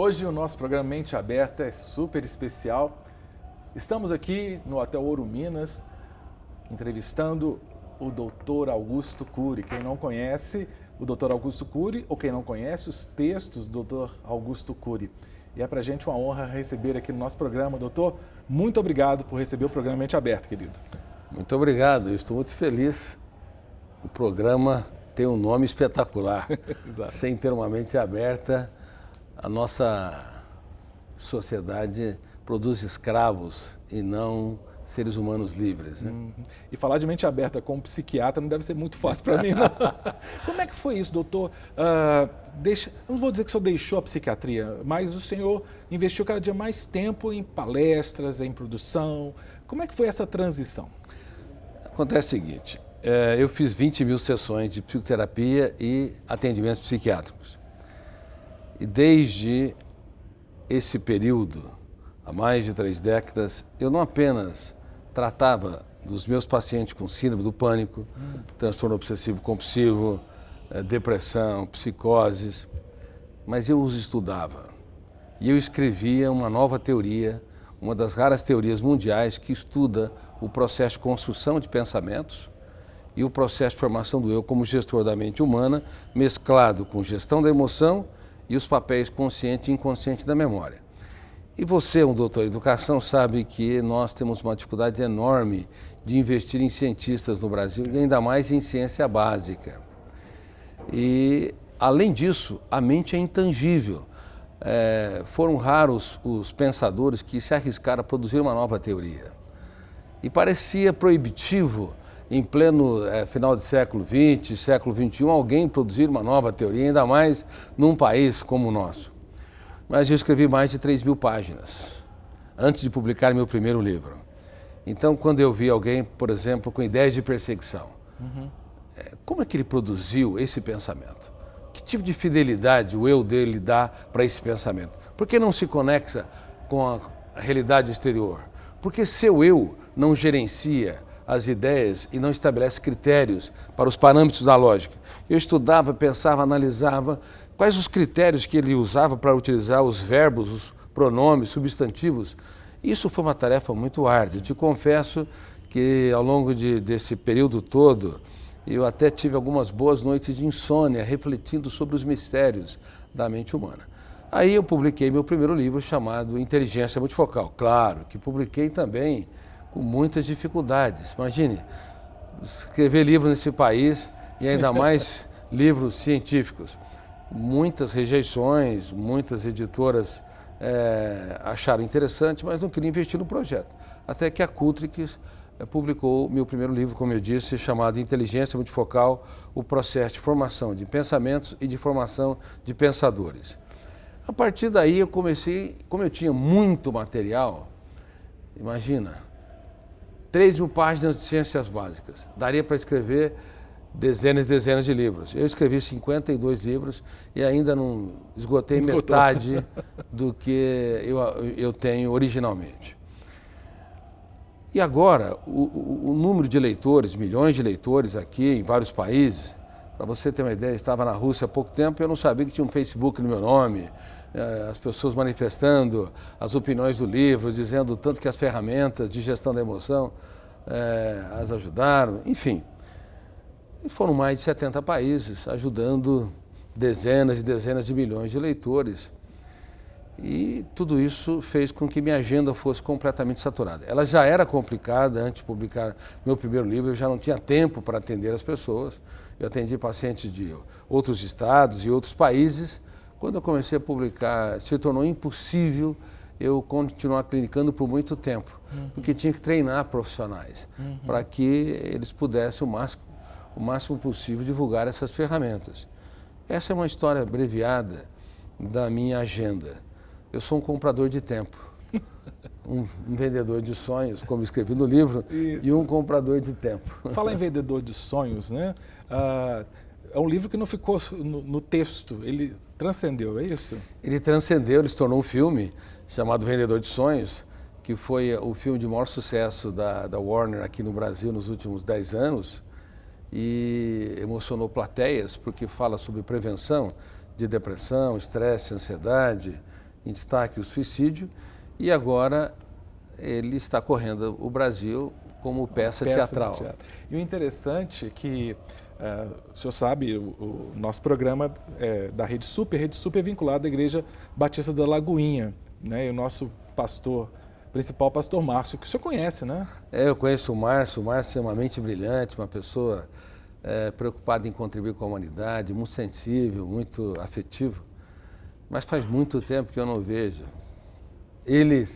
Hoje o nosso programa Mente Aberta é super especial. Estamos aqui no Hotel Ouro Minas, entrevistando o Dr. Augusto Cury. Quem não conhece o Dr. Augusto Cury, ou quem não conhece os textos do Dr. Augusto Cury. E é para a gente uma honra receber aqui no nosso programa. Doutor, muito obrigado por receber o programa Mente Aberta, querido. Muito obrigado, eu estou muito feliz. O programa tem um nome espetacular. Sem ter uma mente aberta, a nossa sociedade produz escravos e não seres humanos livres. Né? E falar de mente aberta com um psiquiatra não deve ser muito fácil para mim, não. Como é que foi isso, doutor? Não vou dizer que o senhor deixou a psiquiatria, mas o senhor investiu cada dia mais tempo em palestras, em produção. Como é que foi essa transição? Acontece o seguinte, eu fiz 20 mil sessões de psicoterapia e atendimentos psiquiátricos. E desde esse período, há mais de 3 décadas, eu não apenas tratava dos meus pacientes com síndrome do pânico, transtorno obsessivo compulsivo, depressão, psicoses, mas eu os estudava. E eu escrevia uma nova teoria, uma das raras teorias mundiais que estuda o processo de construção de pensamentos e o processo de formação do eu como gestor da mente humana, mesclado com gestão da emoção e os papéis consciente e inconsciente da memória. E você, um doutor em educação, sabe que nós temos uma dificuldade enorme de investir em cientistas no Brasil e ainda mais em ciência básica. E, além disso, a mente é intangível. Foram raros os pensadores que se arriscaram a produzir uma nova teoria. E parecia proibitivo, em pleno final do século XX, século XXI, alguém produzir uma nova teoria, ainda mais num país como o nosso. Mas eu escrevi mais de 3 mil páginas antes de publicar meu primeiro livro. Então, quando eu vi alguém, por exemplo, com ideias de perseguição, como é que ele produziu esse pensamento? Que tipo de fidelidade o eu dele dá para esse pensamento? Por que não se conecta com a realidade exterior? Porque seu eu não gerencia as ideias e não estabelece critérios para os parâmetros da lógica. Eu estudava, pensava, analisava quais os critérios que ele usava para utilizar os verbos, os pronomes, substantivos. Isso foi uma tarefa muito árdua. Eu te confesso que ao longo desse período todo, eu até tive algumas boas noites de insônia, refletindo sobre os mistérios da mente humana. Aí eu publiquei meu primeiro livro chamado Inteligência Multifocal. Claro que publiquei também com muitas dificuldades. Imagine, escrever livro nesse país e ainda mais livros científicos. Muitas rejeições, muitas editoras acharam interessante, mas não queriam investir no projeto. Até que a Cultrix publicou meu primeiro livro, como eu disse, chamado Inteligência Multifocal, o processo de formação de pensamentos e de formação de pensadores. A partir daí eu comecei, como eu tinha muito material, imagina, 3 mil páginas de ciências básicas, daria para escrever dezenas e dezenas de livros. Eu escrevi 52 livros e ainda não esgotei metade do que eu tenho originalmente. E agora, o número de leitores, milhões de leitores aqui em vários países, para você ter uma ideia, eu estava na Rússia há pouco tempo e eu não sabia que tinha um Facebook no meu nome, as pessoas manifestando as opiniões do livro, dizendo tanto que as ferramentas de gestão da emoção as ajudaram, enfim. E foram mais de 70 países, ajudando dezenas e dezenas de milhões de leitores. E tudo isso fez com que minha agenda fosse completamente saturada. Ela já era complicada antes de publicar meu primeiro livro, eu já não tinha tempo para atender as pessoas. Eu atendi pacientes de outros estados e outros países. Quando eu comecei a publicar, se tornou impossível eu continuar clinicando por muito tempo, porque tinha que treinar profissionais para que eles pudessem o máximo possível divulgar essas ferramentas. Essa é uma história abreviada da minha agenda. Eu sou um comprador de tempo, um vendedor de sonhos, como escrevi no livro, e um comprador de tempo. Fala em vendedor de sonhos, né? É um livro que não ficou no texto, ele transcendeu, é isso? Ele transcendeu, ele se tornou um filme chamado Vendedor de Sonhos, que foi o filme de maior sucesso da Warner aqui no Brasil nos últimos 10 anos e emocionou plateias porque fala sobre prevenção de depressão, estresse, ansiedade em destaque o suicídio, e agora ele está correndo o Brasil como peça teatral. De teatro. E o interessante é que, o senhor sabe, o nosso programa da Rede Super é vinculado à Igreja Batista da Lagoinha, né? E o nosso principal pastor Márcio, que o senhor conhece, né? Eu conheço o Márcio é uma mente brilhante, uma pessoa preocupada em contribuir com a humanidade, muito sensível, muito afetivo, mas faz muito tempo que eu não vejo. Ele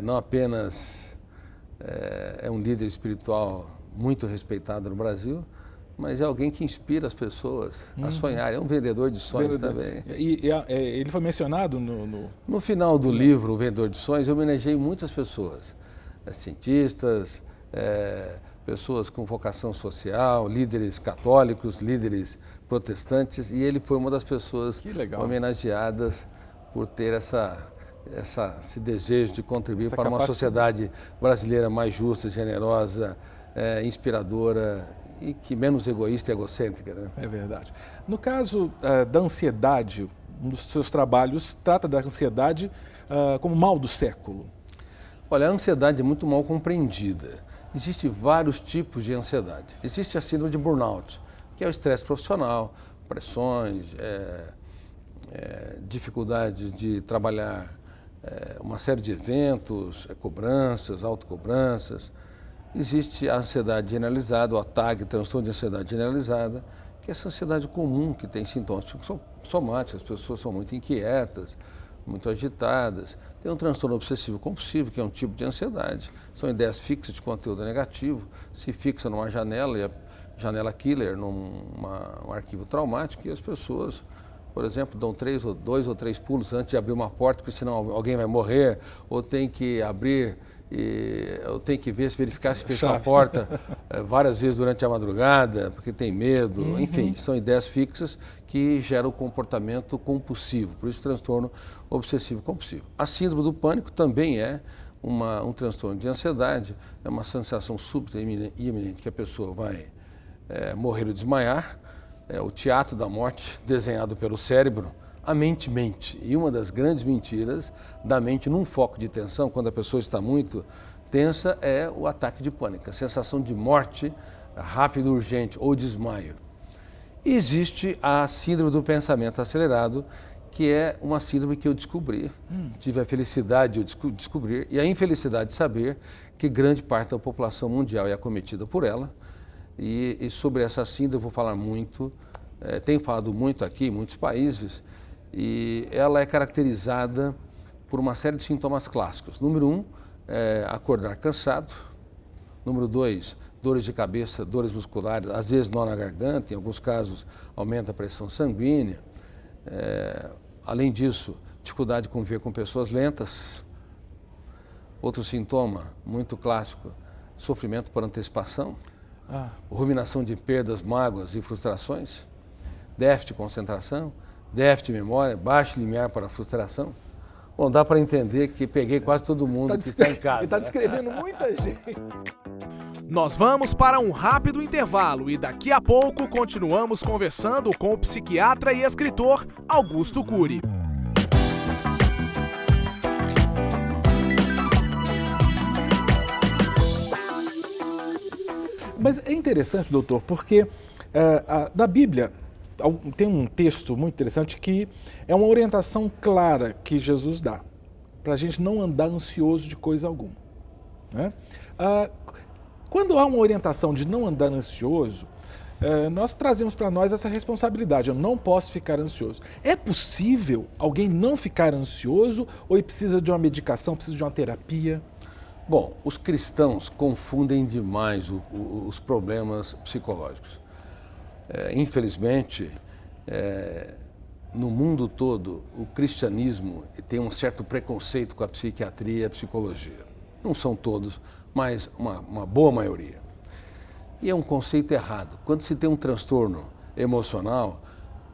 não apenas é um líder espiritual muito respeitado no Brasil, mas é alguém que inspira as pessoas a sonhar. É um vendedor de sonhos também. E ele foi mencionado No final do livro, O Vendedor de Sonhos, eu homenageei muitas pessoas. Cientistas, pessoas com vocação social, líderes católicos, líderes protestantes, e ele foi uma das pessoas homenageadas por ter esse desejo de contribuir para uma sociedade brasileira mais justa, generosa, inspiradora e que menos egoísta e egocêntrica, né? É verdade. No caso da ansiedade, um dos seus trabalhos trata da ansiedade como mal do século. Olha, a ansiedade é muito mal compreendida. Existem vários tipos de ansiedade. Existe a síndrome de burnout, que é o estresse profissional, pressões, dificuldade de trabalhar uma série de eventos, cobranças, autocobranças. Existe a ansiedade generalizada, o TAG, transtorno de ansiedade generalizada, que é essa ansiedade comum que tem sintomas somáticos, as pessoas são muito inquietas, muito agitadas. Tem um transtorno obsessivo compulsivo, que é um tipo de ansiedade. São ideias fixas de conteúdo negativo, se fixa numa janela, e a janela killer, um arquivo traumático, e as pessoas, por exemplo, dão 2 ou 3 pulos antes de abrir uma porta, porque senão alguém vai morrer, ou tem que abrir eu tenho que verificar se fechou a porta várias vezes durante a madrugada, porque tem medo. Enfim, são ideias fixas que geram comportamento compulsivo, por isso transtorno obsessivo compulsivo. A síndrome do pânico também é um transtorno de ansiedade, é uma sensação súbita e iminente que a pessoa vai morrer ou desmaiar, é o teatro da morte desenhado pelo cérebro. A mente mente, e uma das grandes mentiras da mente num foco de tensão, quando a pessoa está muito tensa, é o ataque de pânico, a sensação de morte rápido, urgente ou desmaio. E existe a síndrome do pensamento acelerado, que é uma síndrome que eu descobri, tive a felicidade de descobrir e a infelicidade de saber que grande parte da população mundial é acometida por ela, e sobre essa síndrome eu vou falar muito, tenho falado muito aqui em muitos países, e ela é caracterizada por uma série de sintomas clássicos. Número 1, acordar cansado. Número 2, dores de cabeça, dores musculares, às vezes nó na garganta, em alguns casos aumenta a pressão sanguínea. Além disso, dificuldade de conviver com pessoas lentas. Outro sintoma muito clássico, sofrimento por antecipação. Ruminação de perdas, mágoas e frustrações. Déficit de concentração. Déficit de memória, baixo limiar para a frustração. Bom, dá para entender que peguei quase todo mundo que está em casa. Ele está descrevendo muita gente. Nós vamos para um rápido intervalo e daqui a pouco continuamos conversando com o psiquiatra e escritor Augusto Cury. Mas é interessante, doutor, porque da Bíblia tem um texto muito interessante que é uma orientação clara que Jesus dá para a gente não andar ansioso de coisa alguma, né? Quando há uma orientação de não andar ansioso, nós trazemos para nós essa responsabilidade. Eu não posso ficar ansioso. É possível alguém não ficar ansioso ou ele precisa de uma medicação, precisa de uma terapia? Bom, os cristãos confundem demais os problemas psicológicos. Infelizmente, no mundo todo, o cristianismo tem um certo preconceito com a psiquiatria e a psicologia. Não são todos, mas uma boa maioria. E é um conceito errado. Quando se tem um transtorno emocional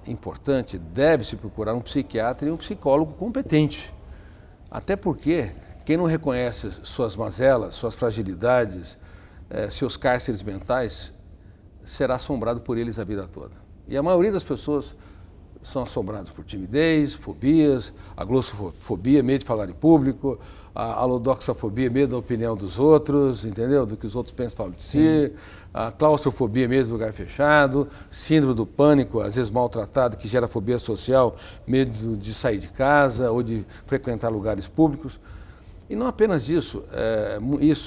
importante, deve-se procurar um psiquiatra e um psicólogo competente. Até porque quem não reconhece suas mazelas, suas fragilidades, seus cárceres mentais, será assombrado por eles a vida toda. E a maioria das pessoas são assombrados por timidez, fobias, a glossofobia, medo de falar em público, a alodoxafobia, medo da opinião dos outros, entendeu? Do que os outros pensam, falam de si, a claustrofobia, medo do lugar fechado, síndrome do pânico, às vezes maltratado, que gera fobia social, medo de sair de casa ou de frequentar lugares públicos. E não apenas isso,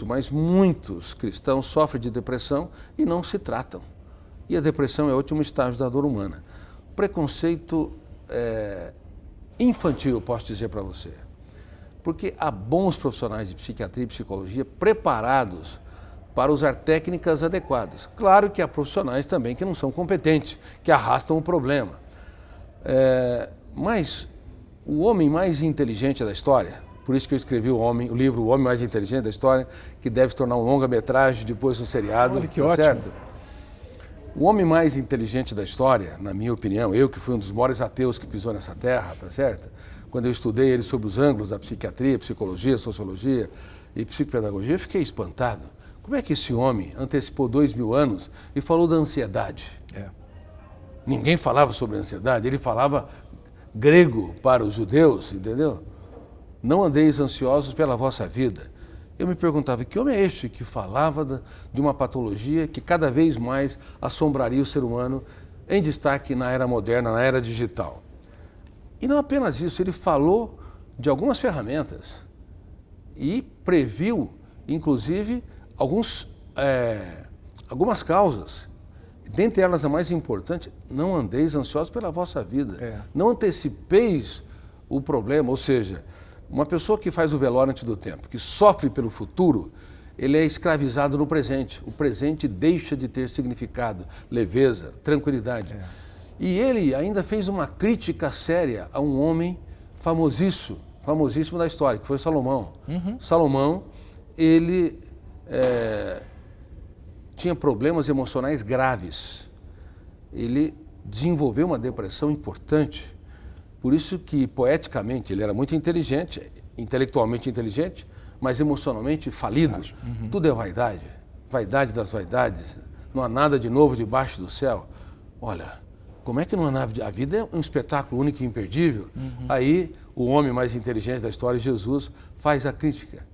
mas muitos cristãos sofrem de depressão e não se tratam. E a depressão é o último estágio da dor humana. Preconceito infantil, eu posso dizer para você. Porque há bons profissionais de psiquiatria e psicologia preparados para usar técnicas adequadas. Claro que há profissionais também que não são competentes, que arrastam o problema. Mas o homem mais inteligente da história, por isso que eu escrevi o livro O Homem Mais Inteligente da História, que deve se tornar um longa-metragem, depois um seriado. Olha que tá ótimo. Certo? O homem mais inteligente da história, na minha opinião, eu que fui um dos maiores ateus que pisou nessa terra, tá certo? Quando eu estudei ele sobre os ângulos da psiquiatria, psicologia, sociologia e psicopedagogia, eu fiquei espantado. Como é que esse homem antecipou 2000 anos e falou da ansiedade? Ninguém falava sobre ansiedade, ele falava grego para os judeus, entendeu? Não andeis ansiosos pela vossa vida. Eu me perguntava, que homem é este que falava de uma patologia que cada vez mais assombraria o ser humano, em destaque na era moderna, na era digital? E não apenas isso, ele falou de algumas ferramentas e previu, inclusive, algumas causas. Dentre elas, a mais importante, não andeis ansiosos pela vossa vida. Não antecipeis o problema, ou seja, uma pessoa que faz o velório antes do tempo, que sofre pelo futuro, ele é escravizado no presente. O presente deixa de ter significado, leveza, tranquilidade. E ele ainda fez uma crítica séria a um homem famosíssimo da história, que foi Salomão. Salomão, ele tinha problemas emocionais graves. Ele desenvolveu uma depressão importante. Por isso que, poeticamente, ele era muito inteligente, intelectualmente inteligente, mas emocionalmente falido. Tudo é vaidade, vaidade das vaidades. Não há nada de novo debaixo do céu. Olha, como é que não há nada? A vida é um espetáculo único e imperdível. Aí, o homem mais inteligente da história, Jesus, faz a crítica.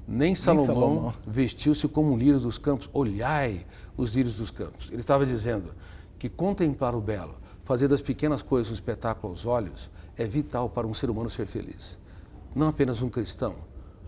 Nem Salomão vestiu-se como um lírio dos campos. Olhai os lírios dos campos. Ele estava dizendo que contemplar o belo, fazer das pequenas coisas um espetáculo aos olhos, é vital para um ser humano ser feliz. Não apenas um cristão,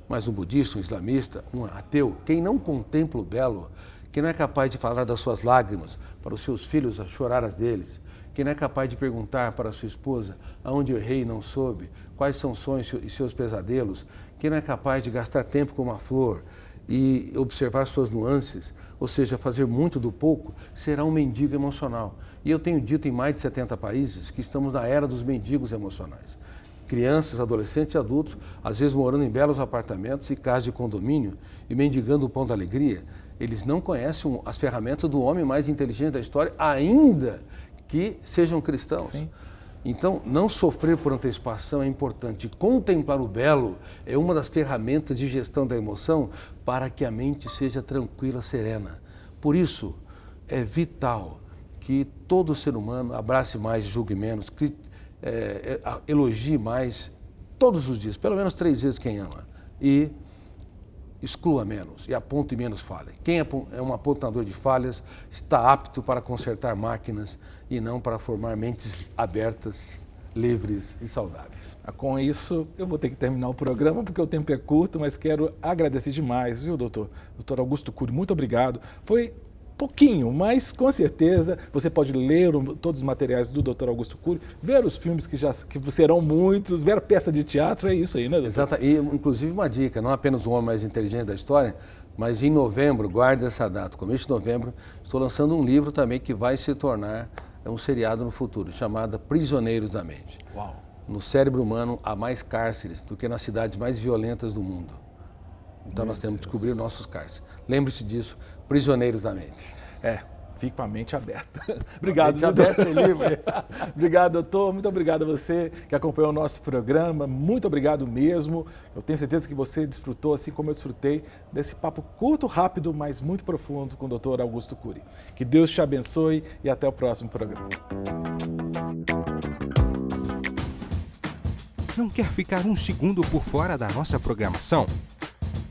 mas um budista, um islamista, um ateu. Quem não contempla o belo, quem não é capaz de falar das suas lágrimas para os seus filhos a chorar as deles, quem não é capaz de perguntar para a sua esposa aonde eu errei e não soube, quais são os sonhos e seus pesadelos, quem não é capaz de gastar tempo com uma flor e observar suas nuances, ou seja, fazer muito do pouco, será um mendigo emocional. E eu tenho dito em mais de 70 países que estamos na era dos mendigos emocionais. Crianças, adolescentes e adultos, às vezes morando em belos apartamentos e casas de condomínio e mendigando o pão da alegria, eles não conhecem as ferramentas do homem mais inteligente da história, ainda que sejam cristãos. Então, não sofrer por antecipação é importante. Contemplar o belo é uma das ferramentas de gestão da emoção para que a mente seja tranquila, serena. Por isso, é vital que todo ser humano abrace mais, julgue menos, elogie mais todos os dias, pelo menos 3 vezes quem ama, e exclua menos e aponte menos falha. Quem é um apontador de falhas está apto para consertar máquinas e não para formar mentes abertas, livres e saudáveis. Com isso, eu vou ter que terminar o programa porque o tempo é curto, mas quero agradecer demais, viu, doutor? Doutor Augusto Cury, muito obrigado. Foi pouquinho, mas com certeza você pode ler todos os materiais do Dr. Augusto Cury, ver os filmes que serão muitos, ver a peça de teatro, é isso aí, né, doutor? Exato, e inclusive uma dica, não apenas o homem mais inteligente da história, mas em novembro, guarde essa data, começo de novembro, estou lançando um livro também que vai se tornar um seriado no futuro, chamado Prisioneiros da Mente. Uau! No cérebro humano há mais cárceres do que nas cidades mais violentas do mundo. Então nós temos que descobrir nossos cárceres. Lembre-se disso, Prisioneiros da Mente. Fique com a mente aberta. Obrigado, doutor. Obrigado, doutor. Muito obrigado a você que acompanhou o nosso programa. Muito obrigado mesmo. Eu tenho certeza que você desfrutou, assim como eu desfrutei, desse papo curto, rápido, mas muito profundo com o Dr. Augusto Cury. Que Deus te abençoe e até o próximo programa. Não quer ficar um segundo por fora da nossa programação?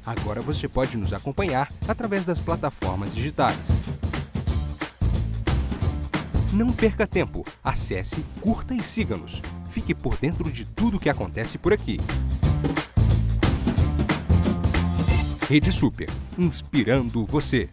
Agora você pode nos acompanhar através das plataformas digitais. Não perca tempo. Acesse, curta e siga-nos. Fique por dentro de tudo o que acontece por aqui. Rede Super, inspirando você.